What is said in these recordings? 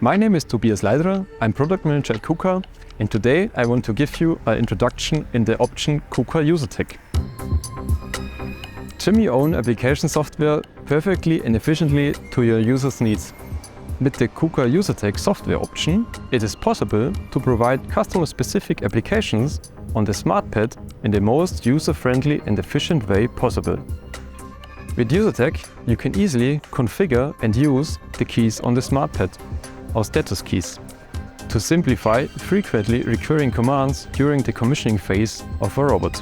My name is Tobias Leidrer, I'm Product Manager at KUKA, and today I want to give you an introduction in the option KUKA.UserTech. Trim your own application software perfectly and efficiently to your users' needs. With the KUKA.UserTech software option, it is possible to provide customer-specific applications on the smartPAD in the most user-friendly and efficient way possible. With UserTech, you can easily configure and use the keys on the smartPAD, or status keys, to simplify frequently recurring commands during the commissioning phase of a robot.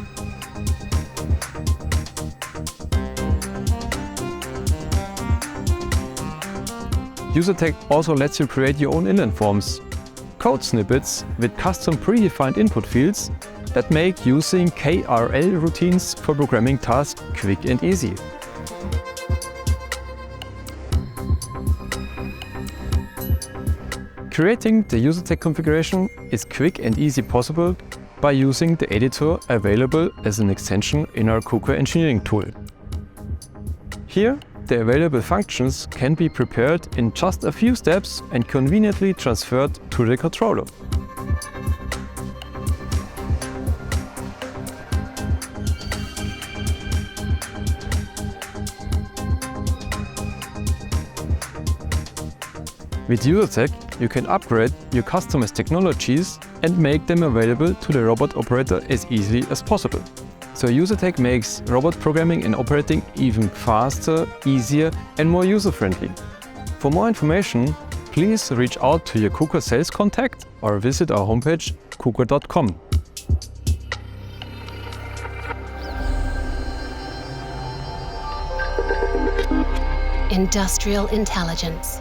UserTech also lets you create your own inline forms, code snippets with custom predefined input fields that make using KRL routines for programming tasks quick and easy. Creating the UserTech configuration is quick and easy possible by using the editor available as an extension in our KUKA engineering tool. Here, the available functions can be prepared in just a few steps and conveniently transferred to the controller. With UserTech, you can upgrade your customer's technologies and make them available to the robot operator as easily as possible. So UserTech makes robot programming and operating even faster, easier and more user-friendly. For more information, please reach out to your KUKA sales contact or visit our homepage KUKA.com. Industrial intelligence.